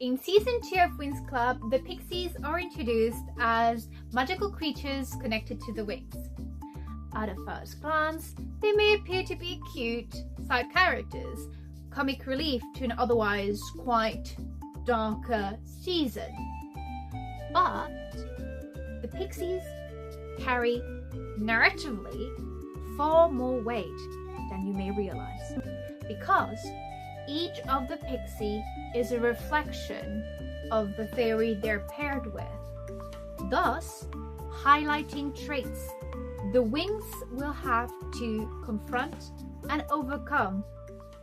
In season 2 of Winx Club, the Pixies are introduced as magical creatures connected to the Winx. At a first glance, they may appear to be cute side characters, comic relief to an otherwise quite darker season. But the Pixies carry narratively far more weight than you may realize, because each of the Pixie is a reflection of the fairy they're paired with, thus highlighting traits the Winx will have to confront and overcome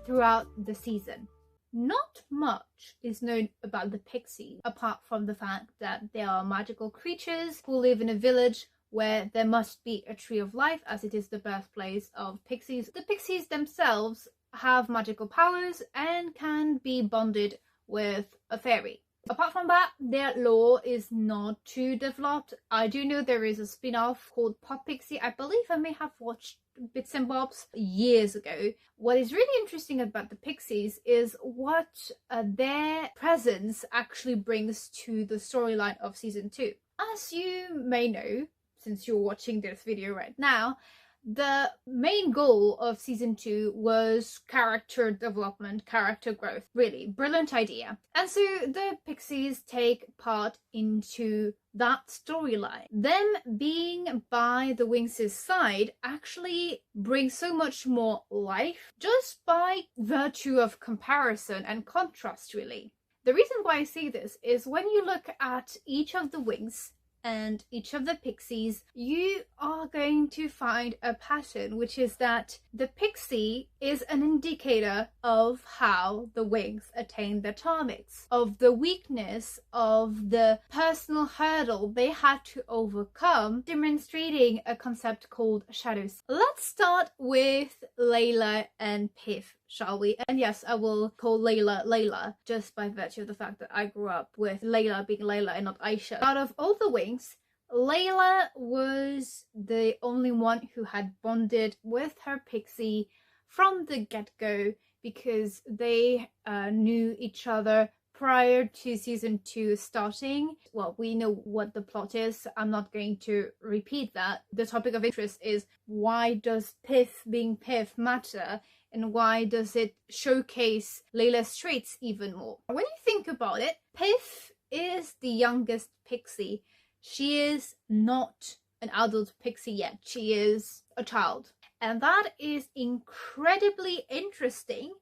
throughout the season. Not much is known about the Pixies, apart from the fact that they are magical creatures who live in a village where there must be a tree of life, as it is the birthplace of Pixies. The Pixies themselves have magical powers and can be bonded with a fairy. Apart from that, their lore is not too developed. I do know there is a spin-off called Pop Pixie. I believe I may have watched bits and bobs years ago. What is really interesting about the Pixies is what their presence actually brings to the storyline of season 2. As you may know, since you're watching this video right now, the main goal of season 2 was character development, character growth. Really brilliant idea. And so the Pixies take part into that storyline. Them being by the Winx's side actually brings so much more life just by virtue of comparison and contrast, really. The reason why I say this is when you look at each of the Winx and each of the Pixies, you are going to find a pattern, which is that the Pixie is an indicator of how the Winx attain their targets, of the weakness, of the personal hurdle they had to overcome, demonstrating a concept called shadows. Let's start with Layla and Piff, shall we? And yes, I will call Layla Layla, just by virtue of the fact that I grew up with Layla being Layla and not Aisha. Out of all the Winx, Layla was the only one who had bonded with her Pixie from the get-go, because they knew each other prior to season 2 starting. Well, we know what the plot is. I'm not going to repeat that. The topic of interest is, why does Piff being Piff matter? And why does it showcase Layla's traits even more? When you think about it, Piff is the youngest Pixie. She is not an adult Pixie yet. She is a child. And that is incredibly interesting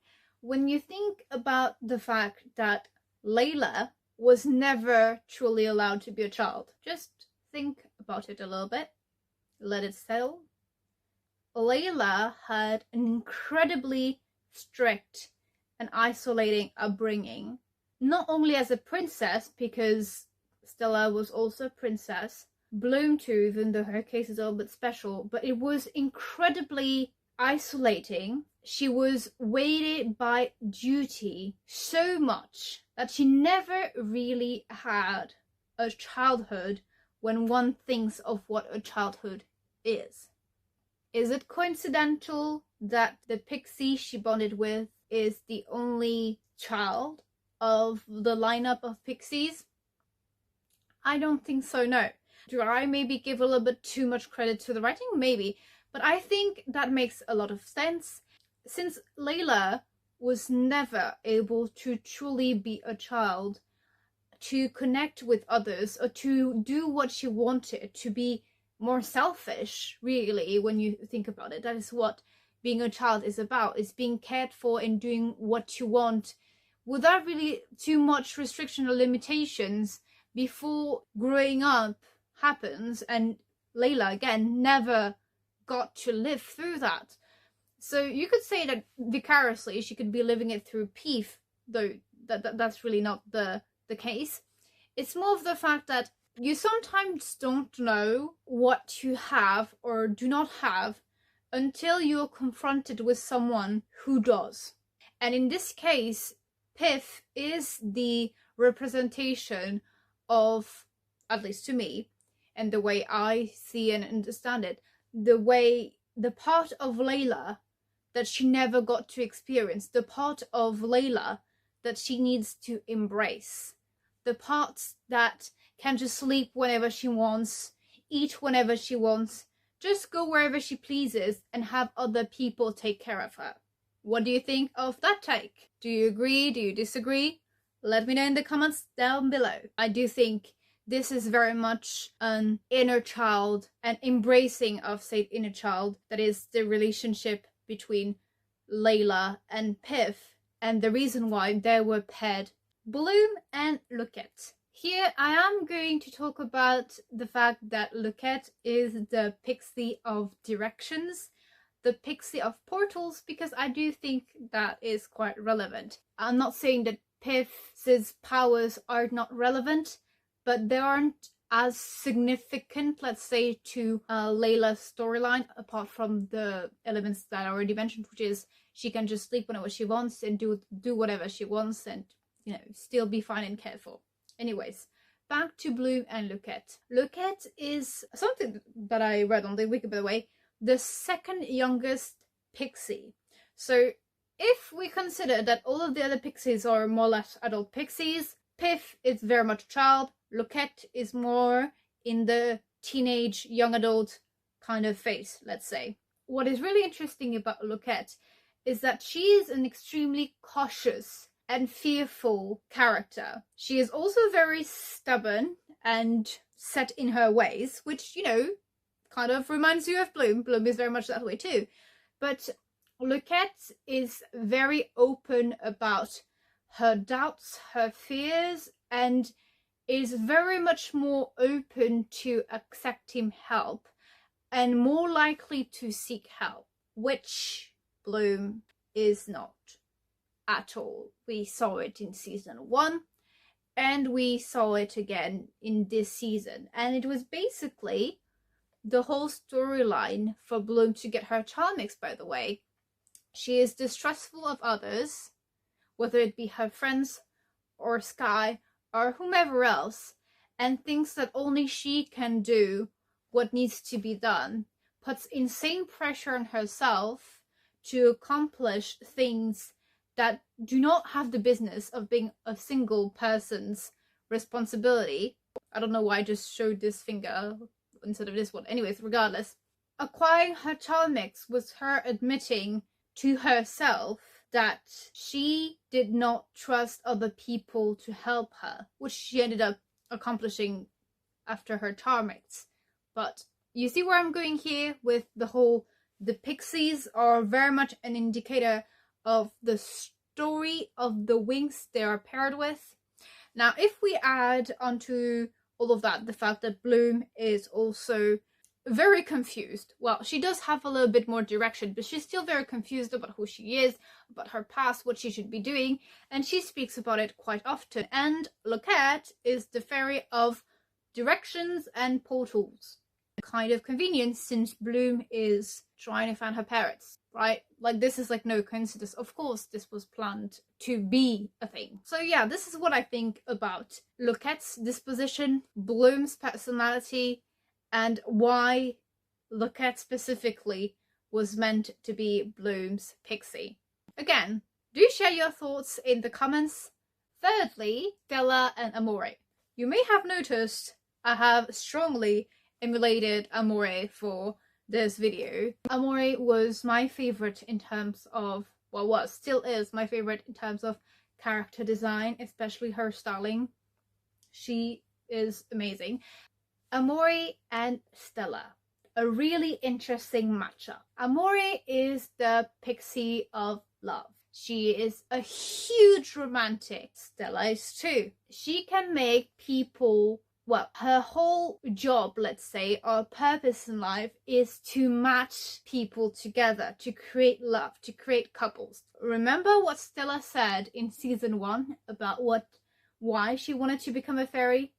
when you think about the fact that Layla was never truly allowed to be a child. Just think about it a little bit. Let it settle. Layla had an incredibly strict and isolating upbringing, not only as a princess, because Stella was also a princess, bloom too, even though her case is a little bit special, but it was incredibly isolating. She was weighted by duty so much that she never really had a childhood when one thinks of what a childhood is. Is it coincidental that the Pixie she bonded with is the only child of the lineup of Pixies? I don't think so, no. Do I maybe give a little bit too much credit to the writing? Maybe. But I think that makes a lot of sense, since Layla was never able to truly be a child, to connect with others, or to do what she wanted, to be more selfish, really, when you think about it. That is what being a child is about, is being cared for and doing what you want without really too much restriction or limitations before growing up happens. And Layla, again, never got to live through that. So you could say that vicariously she could be living it through Piff, though that's really not the case. It's more of the fact that you sometimes don't know what you have or do not have until you're confronted with someone who does. And in this case, Piff is the representation of, at least to me, and the way I see and understand it, the part of Layla that she never got to experience, the part of Layla that she needs to embrace. The parts that can just sleep whenever she wants, eat whenever she wants, just go wherever she pleases and have other people take care of her. What do you think of that take? Do you agree? Do you disagree? Let me know in the comments down below. I do think this is very much an inner child, an embracing of said inner child, that is the relationship between Layla and Piff, and the reason why they were paired, Bloom and Lockette. Here I am going to talk about the fact that Lockette is the pixie of directions, the pixie of portals, because I do think that is quite relevant. I'm not saying that Piff's powers are not relevant, but they aren't as significant, let's say, to Layla's storyline, apart from the elements that I already mentioned, which is she can just sleep whenever she wants and do whatever she wants and, you know, still be fine and cared for. Anyways, back to Bloom and Lockette. Lockette is something that I read on the wiki, by the way, the second youngest pixie. So if we consider that all of the other pixies are more or less adult pixies, Piff is very much a child, Lockette is more in the teenage, young adult kind of phase, let's say. What is really interesting about Lockette is that she is an extremely cautious and fearful character. She is also very stubborn and set in her ways, which, you know, kind of reminds you of Bloom. Bloom is very much that way too. But Lockette is very open about her doubts, her fears, and is very much more open to accepting help and more likely to seek help, which Bloom is not at all. We saw it in season 1 and we saw it again in this season, and it was basically the whole storyline for Bloom to get her Charmix, by the way. She is distrustful of others, whether it be her friends or Sky or whomever else, and thinks that only she can do what needs to be done, puts insane pressure on herself to accomplish things that do not have the business of being a single person's responsibility. I don't know why I just showed this finger instead of this one. Anyways, regardless, acquiring her Charmix was her admitting to herself that she did not trust other people to help her, which she ended up accomplishing after her Charmix. But you see where I'm going here with the Pixies are very much an indicator of the story of the Winx they are paired with. Now, if we add onto all of that the fact that Bloom is also very confused. Well, she does have a little bit more direction, but she's still very confused about who she is, about her past, what she should be doing, and she speaks about it quite often. And Lockette is the fairy of directions and portals. Kind of convenient since Bloom is trying to find her parents, right? Like, this is like no coincidence. Of course, this was planned to be a thing. So yeah, this is what I think about Lockette's disposition, Bloom's personality, and why Lockette specifically was meant to be Bloom's pixie. Again, do share your thoughts in the comments. Thirdly, Stella and Amore. You may have noticed I have strongly emulated Amore for this video. Amore was my favorite in terms of, well, still is my favorite in terms of character design, especially her styling. She is amazing. Amore and Stella, a really interesting matchup. Amore is the pixie of love. She is a huge romantic. Stella is too. She can make people, well, her whole job, let's say, or purpose in life is to match people together, to create love, to create couples. Remember what Stella said in season 1 about why she wanted to become a fairy?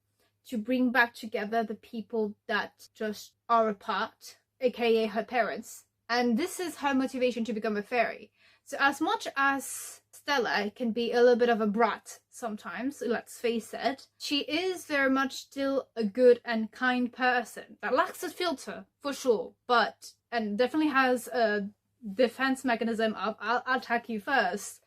To bring back together the people that just are apart, aka her parents. And this is her motivation to become a fairy. So as much as Stella can be a little bit of a brat sometimes, let's face it, she is very much still a good and kind person that lacks a filter, for sure, and definitely has a defense mechanism of I'll attack you first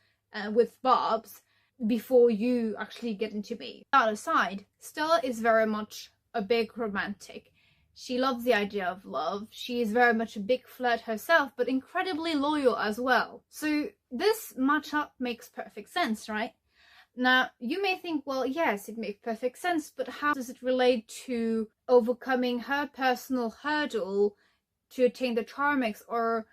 with barbs, before you actually get into me. That aside, Stella is very much a big romantic. She loves the idea of love. She is very much a big flirt herself, but incredibly loyal as well. So this matchup makes perfect sense, right? Now, you may think, well, yes, it makes perfect sense, but how does it relate to overcoming her personal hurdle to attain the Charmix, or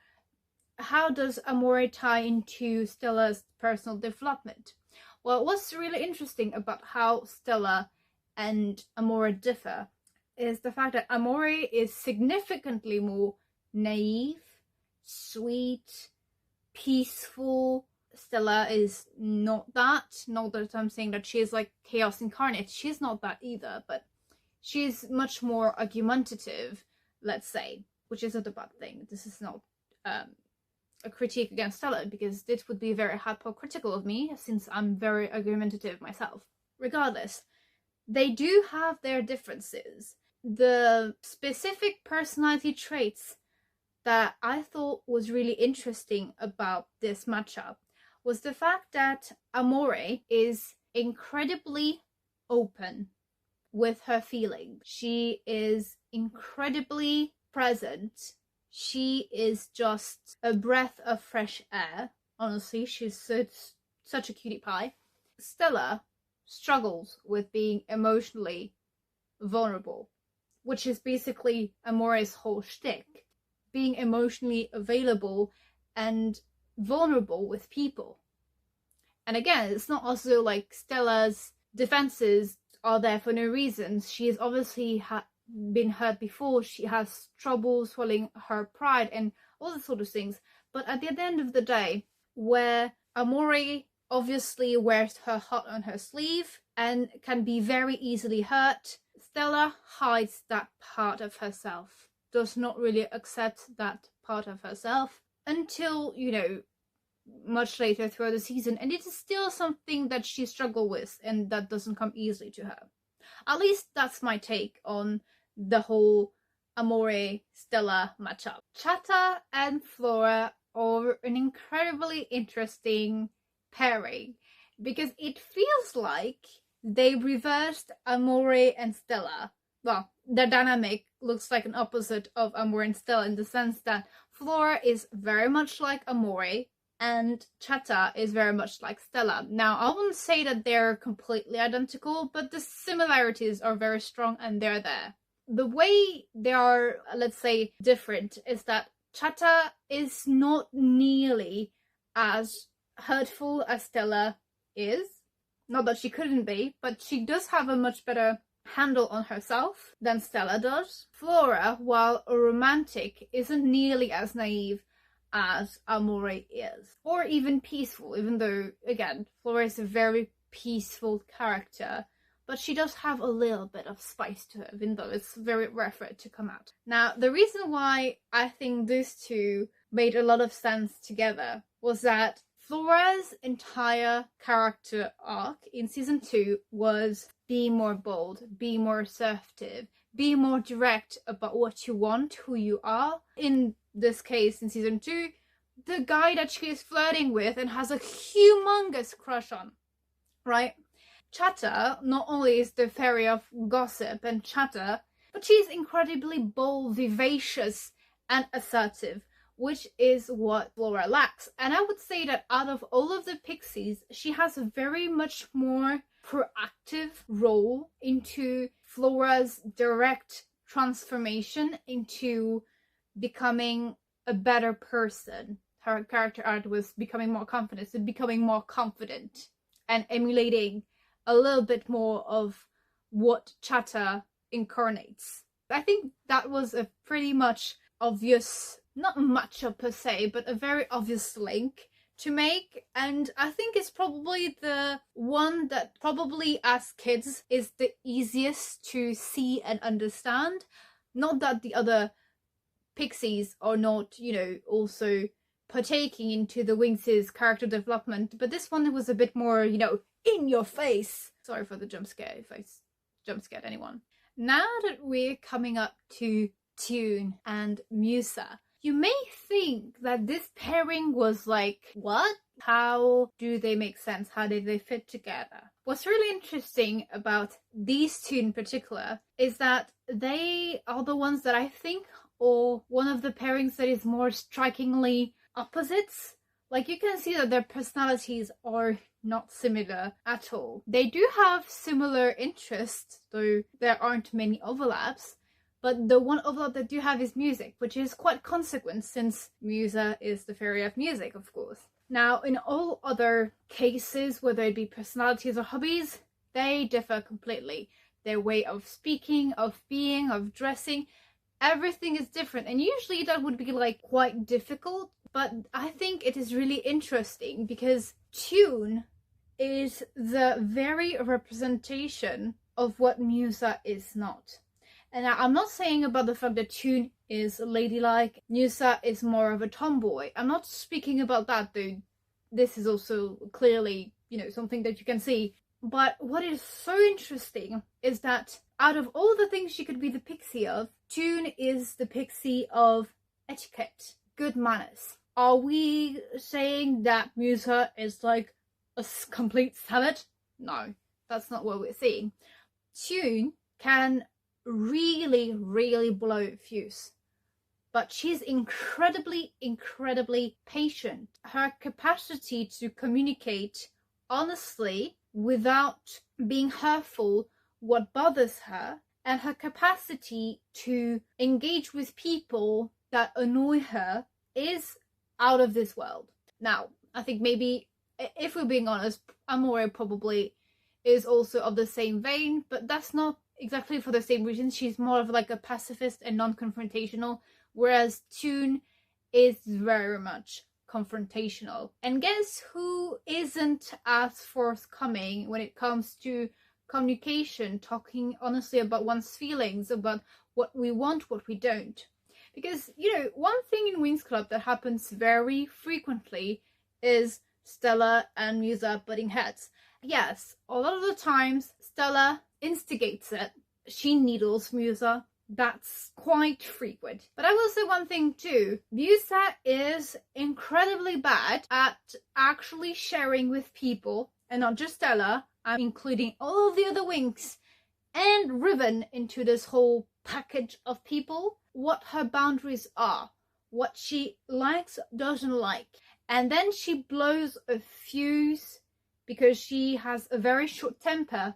how does Amore tie into Stella's personal development? Well, what's really interesting about how Stella and Amore differ is the fact that Amore is significantly more naive, sweet, peaceful. Stella is not that. Not that I'm saying that she is like chaos incarnate. She's not that either, but she's much more argumentative, let's say, which isn't a bad thing. This is not a critique against Stella, because this would be very hypocritical of me, since I'm very argumentative myself. Regardless, they do have their differences. The specific personality traits that I thought was really interesting about this matchup was the fact that Amore is incredibly open with her feelings. She is incredibly present. She is just a breath of fresh air. Honestly, she's such a cutie pie. Stella struggles with being emotionally vulnerable, which is basically Amore's whole shtick. Being emotionally available and vulnerable with people. And again, it's not also like Stella's defenses are there for no reason. She has obviously been hurt before. She has trouble swallowing her pride and all the sort of things. But at the end of the day, where Amore obviously wears her heart on her sleeve and can be very easily hurt, Stella hides that part of herself, does not really accept that part of herself until, you know, much later throughout the season, and it is still something that she struggles with and that doesn't come easily to her. At least that's my take on the whole Amore-Stella matchup. Chatta and Flora are an incredibly interesting pairing because it feels like they reversed Amore and Stella. Well, their dynamic looks like an opposite of Amore and Stella in the sense that Flora is very much like Amore and Chatta is very much like Stella. Now, I wouldn't say that they're completely identical, but the similarities are very strong and they're there. The way they are, let's say, different is that Chatta is not nearly as hurtful as Stella is. Not that she couldn't be, but she does have a much better handle on herself than Stella does. Flora, while a romantic, isn't nearly as naive as Amore is, or even peaceful, even though, again, Flora is a very peaceful character, but she does have a little bit of spice to her, even though it's very rare for it to come out. Now, the reason why I think these two made a lot of sense together was that Flora's entire character arc in season 2 was be more bold, be more assertive, be more direct about what you want, who you are. In this case, in season 2, the guy that she is flirting with and has a humongous crush on, right? Chatta not only is the fairy of gossip and chatter, but she's incredibly bold, vivacious, and assertive, which is what Flora lacks. And I would say that out of all of the Pixies, she has a very much more proactive role into Flora's direct transformation into becoming a better person. Her character arc was becoming more confident, so becoming more confident and emulating a little bit more of what Chatta incarnates. I think that was a pretty much obvious, not matchup per se, but a very obvious link to make, and I think it's probably the one that probably as kids is the easiest to see and understand. Not that the other Pixies are not, you know, also partaking into the Winx's character development, but this one was a bit more, you know, in your face. Sorry for the jump scare if I jump scared anyone. Now that we're coming up to Tune and Musa, You may think that this pairing was like, what? How do they make sense? How did they fit together? What's really interesting about these two in particular is that they are the ones that I think are one of the pairings that is more strikingly opposites. Like, you can see that their personalities are not similar at all. They do have similar interests, though there aren't many overlaps. But the one overlap they do have is music, which is quite consequent since Musa is the fairy of music, of course. Now, in all other cases, whether it be personalities or hobbies, they differ completely. Their way of speaking, of being, of dressing, everything is different. And usually that would be like quite difficult, but I think it is really interesting because Tune is the very representation of what Musa is not. And I'm not saying about the fact that Tune is ladylike, Musa is more of a tomboy. I'm not speaking about that, though. This is also clearly, something that you can see. But what is so interesting is that out of all the things she could be the pixie of, Tune is the pixie of etiquette, good manners. Are we saying that Musa is like a complete salad? No, that's not what we're saying. Tune can really, really blow a fuse. But she's incredibly, incredibly patient. Her capacity to communicate honestly without being hurtful what bothers her, and her capacity to engage with people that annoy her is out of this world. Now, I think maybe, if we're being honest, Amore probably is also of the same vein, but that's not exactly for the same reason. She's more of like a pacifist and non-confrontational, whereas Tune is very much confrontational. And guess who isn't as forthcoming when it comes to communication, talking honestly about one's feelings, about what we want, what we don't? Because, one thing in Winx Club that happens very frequently is Stella and Musa butting heads. Yes, a lot of the times Stella instigates it. She needles Musa. That's quite frequent. But I will say one thing too. Musa is incredibly bad at actually sharing with people, and not just Stella. I'm including all of the other Winx and Ribbon into this whole package of people, what her boundaries are, what she likes, doesn't like. And then she blows a fuse because she has a very short temper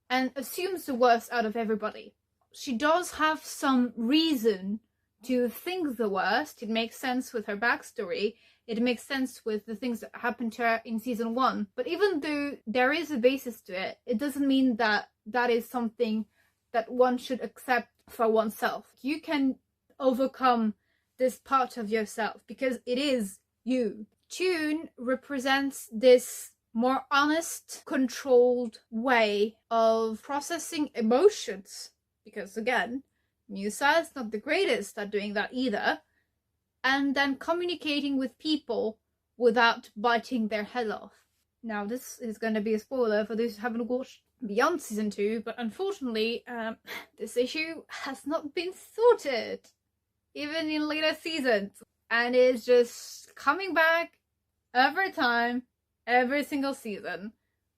and assumes the worst out of everybody. She does have some reason to think the worst. It makes sense with her backstory. It makes sense with the things that happened to her in season 1. But even though there is a basis to it, it doesn't mean that that is something that one should accept for oneself. You can overcome this part of yourself because it is you. Tune represents this more honest, controlled way of processing emotions. Because again, Musa is not the greatest at doing that either. And then communicating with people without biting their head off. Now, this is going to be a spoiler for those who haven't watched beyond season 2, but unfortunately, this issue has not been sorted, even in later seasons. And it's just coming back every time, every single season,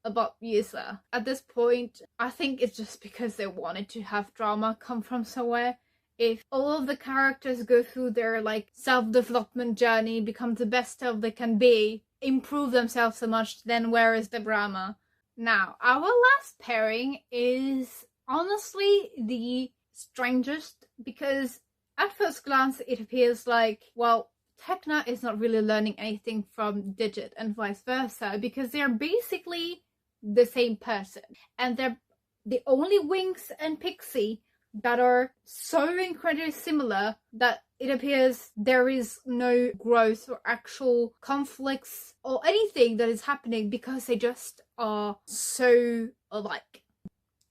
about Musa. At this point, I think it's just because they wanted to have drama come from somewhere. If all of the characters go through their self-development journey, become the best self they can be, improve themselves so much, then where is the drama? Now, our last pairing is honestly the strangest, because at first glance it appears like, well, Tecna is not really learning anything from Digit and vice versa, because they're basically the same person. And they're the only Winx and Pixie that are so incredibly similar that it appears there is no growth or actual conflicts or anything that is happening, because they just are so alike.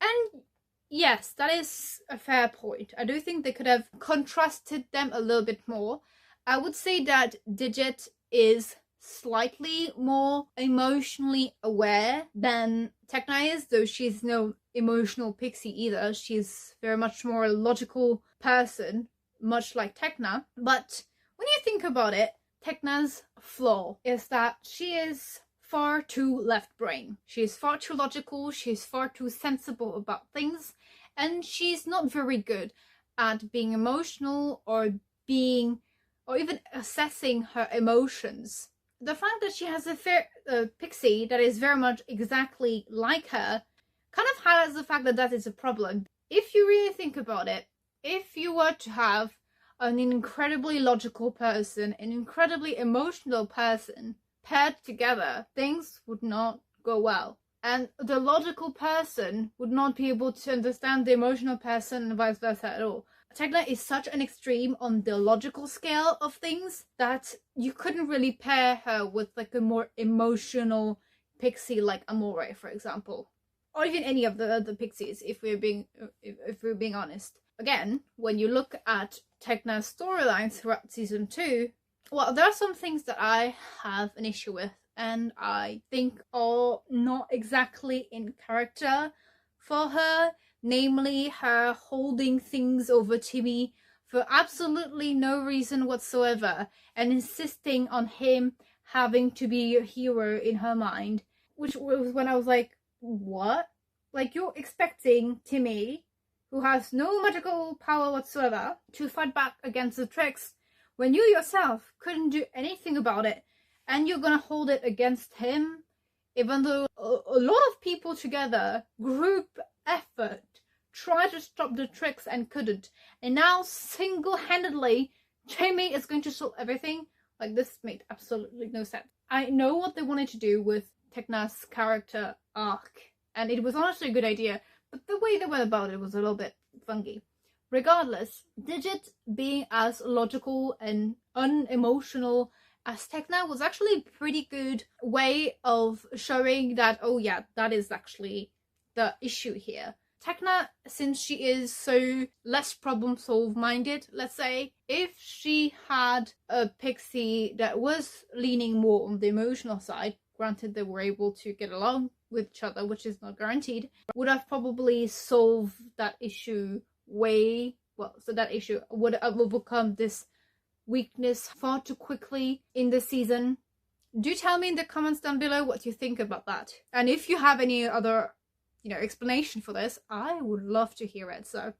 And yes, that is a fair point. I do think they could have contrasted them a little bit more. I would say that Digit is slightly more emotionally aware than Tecna is, though she's no emotional pixie either. She's very much more a logical person, much like Tecna. But When you think about it, Tecna's flaw is that she is far too left brain. She is far too logical, she's far too sensible about things, and she's not very good at being emotional or even assessing her emotions. The fact that she has a pixie that is very much exactly like her kind of highlights the fact that that is a problem. If you really think about it, if you were to have an incredibly logical person, an incredibly emotional person paired together, things would not go well. And the logical person would not be able to understand the emotional person and vice versa at all. Tecna is such an extreme on the logical scale of things that you couldn't really pair her with like a more emotional pixie like Amore, for example. Or even any of the other pixies, if we're being honest. Again, when you look at Tecna's storylines throughout season 2, well, there are some things that I have an issue with, and I think are not exactly in character for her. Namely, her holding things over Timmy for absolutely no reason whatsoever, and insisting on him having to be a hero in her mind. Which was when I was like, what? Like, you're expecting Timmy, who has no magical power whatsoever, to fight back against the tricks when you yourself couldn't do anything about it, and you're gonna hold it against him, even though a lot of people together, group effort, tried to stop the tricks and couldn't, and now single-handedly Timmy is going to solve everything. Like, this made absolutely no sense. I know what they wanted to do with Tecna's character arc, and it was honestly a good idea, but the way they went about it was a little bit funky. Regardless, Digit being as logical and unemotional as Tecna was actually a pretty good way of showing that, oh yeah, that is actually the issue here. Tecna, since she is so less problem-solve minded, let's say, if she had a pixie that was leaning more on the emotional side, granted they were able to get along with each other, which is not guaranteed, would have probably solved that issue so that issue would have overcome this weakness far too quickly in the season. Do tell me in the comments down below what you think about that. And if you have any other, explanation for this, I would love to hear it. So,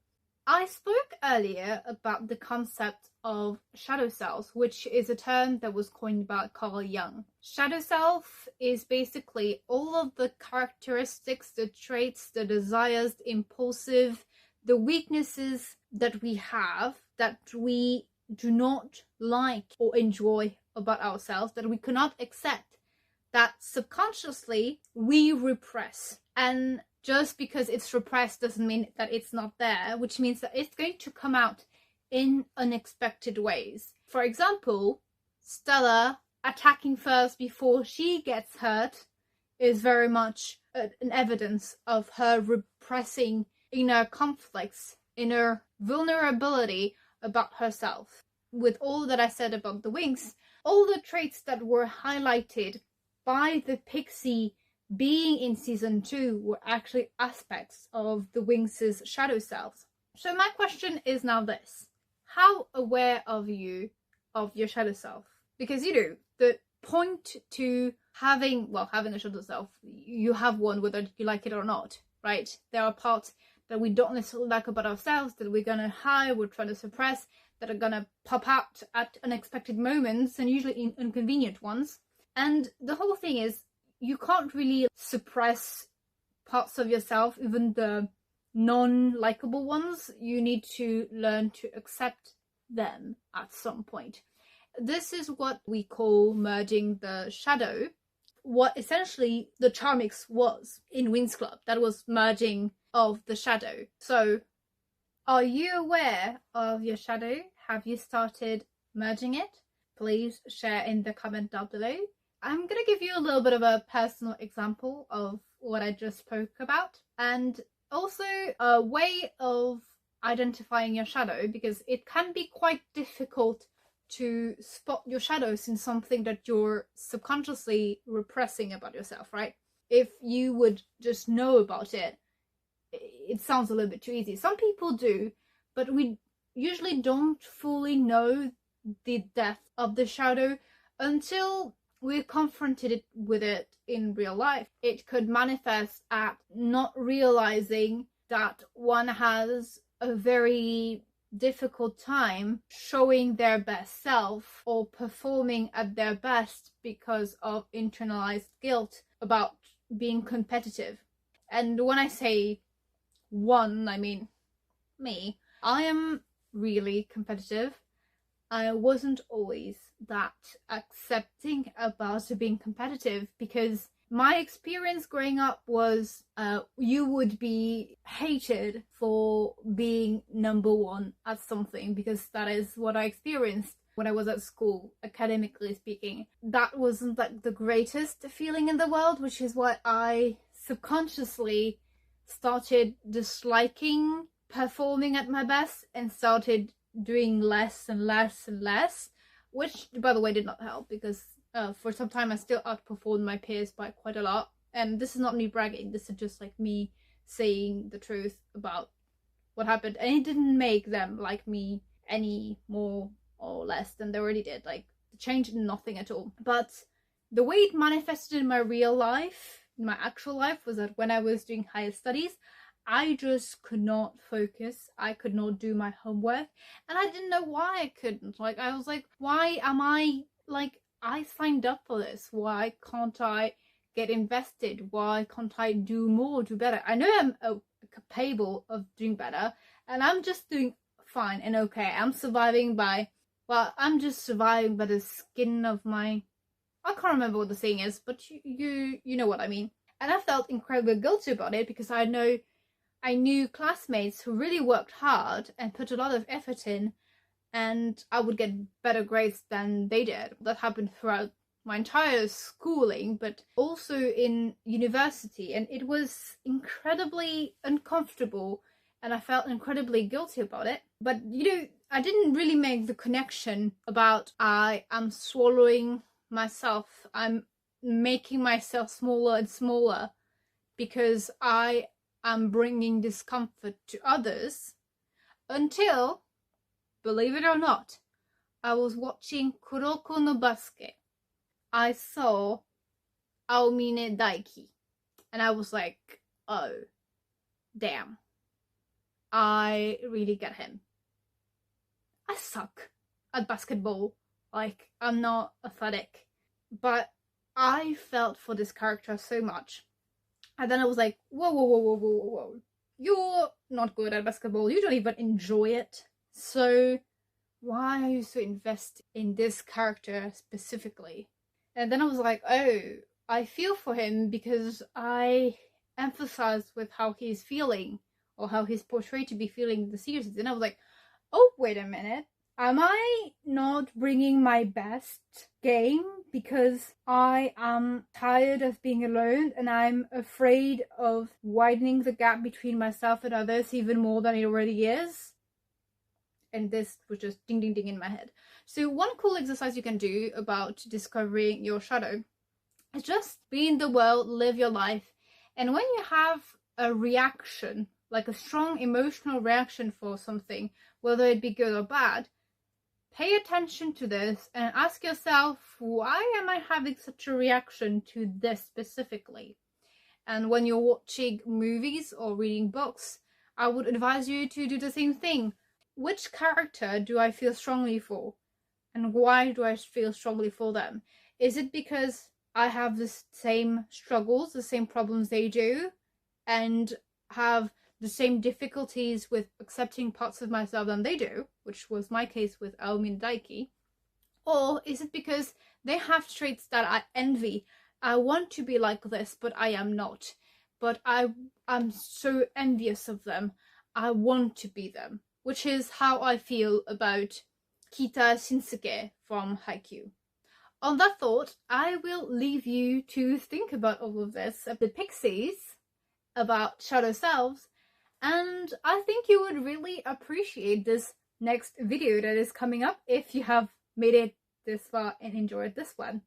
I spoke earlier about the concept of shadow self, which is a term that was coined by Carl Jung. Shadow self is basically all of the characteristics, the traits, the desires, the impulsive, the weaknesses that we have that we do not like or enjoy about ourselves, that we cannot accept, that subconsciously we repress. And just because it's repressed doesn't mean that it's not there, which means that it's going to come out in unexpected ways. For example, Stella attacking first before she gets hurt is very much an evidence of her repressing inner conflicts, inner vulnerability about herself. With all that I said about the Winx, all the traits that were highlighted by the pixie being in season 2 were actually aspects of the Winx's shadow selves. So my question is now this: how aware are you of your shadow self? Because the point to having a shadow self, you have one whether you like it or not, right? There are parts that we don't necessarily like about ourselves, that we're gonna hide, we're trying to suppress, that are gonna pop out at unexpected moments, and usually inconvenient ones. And the whole thing is, you can't really suppress parts of yourself, even the non-likable ones. You need to learn to accept them at some point. This is what we call merging the shadow. What essentially the Charmix was in Winx Club. That was merging of the shadow. So, are you aware of your shadow? Have you started merging it? Please share in the comment down below. I'm going to give you a little bit of a personal example of what I just spoke about, and also a way of identifying your shadow, because it can be quite difficult to spot your shadows in something that you're subconsciously repressing about yourself, right? If you would just know about it, it sounds a little bit too easy. Some people do, but we usually don't fully know the depth of the shadow until we confronted it with it in real life. It could manifest at not realizing that one has a very difficult time showing their best self or performing at their best because of internalized guilt about being competitive. And when I say one, I mean me. I am really competitive. I wasn't always that accepting about being competitive, because my experience growing up was you would be hated for being number one at something, because that is what I experienced when I was at school, academically speaking. That wasn't like the greatest feeling in the world, which is why I subconsciously started disliking performing at my best and started doing less and less and less, which by the way did not help, because for some time I still outperformed my peers by quite a lot. And this is not me bragging, this is just like me saying the truth about what happened, and it didn't make them like me any more or less than they already did. Like, it changed nothing at all. But the way it manifested in my real life, in my actual life, was that when I was doing higher studies, I just could not focus. I could not do my homework, and I didn't know why I couldn't. Like, I was like, why am I, like, I signed up for this. Why can't I get invested? Why can't I do more, do better? I know I'm capable of doing better, and I'm just doing fine and okay. I'm surviving by, well, I'm just surviving by the skin of my, I can't remember what the saying is, but you know what I mean. And I felt incredibly guilty about it, because I knew classmates who really worked hard and put a lot of effort in, and I would get better grades than they did. That happened throughout my entire schooling, but also in university, and it was incredibly uncomfortable, and I felt incredibly guilty about it. But I didn't really make the connection about I am swallowing myself, I'm making myself smaller and smaller because I am bringing discomfort to others, until, believe it or not, I was watching Kuroko no Basuke. I saw Aomine Daiki, and I was like, oh, damn. I really get him. I suck at basketball. Like, I'm not athletic. But I felt for this character so much. And then I was like, whoa. You're not good at basketball. You don't even enjoy it. So why are you so invested in this character specifically? And then I was like, oh, I feel for him because I empathize with how he's feeling, or how he's portrayed to be feeling in the series. And I was like, oh, wait a minute. Am I not bringing my best game because I am tired of being alone, and I'm afraid of widening the gap between myself and others even more than it already is? And this was just ding ding ding in my head. So one cool exercise you can do about discovering your shadow is just be in the world, live your life, and when you have a reaction, like a strong emotional reaction for something, whether it be good or bad, pay attention to this and ask yourself, why am I having such a reaction to this specifically? And when you're watching movies or reading books, I would advise you to do the same thing. Which character do I feel strongly for? And why do I feel strongly for them? Is it because I have the same struggles, the same problems they do, and have the same difficulties with accepting parts of myself than they do, which was my case with Aomine Daiki? Or is it because they have traits that I envy? I want to be like this, but I am not. But I'm so envious of them. I want to be them. Which is how I feel about Kita Shinsuke from Haikyuu. On that thought, I will leave you to think about all of this, the Pixies, about shadow selves, and I think you would really appreciate this next video that is coming up if you have made it this far and enjoyed this one.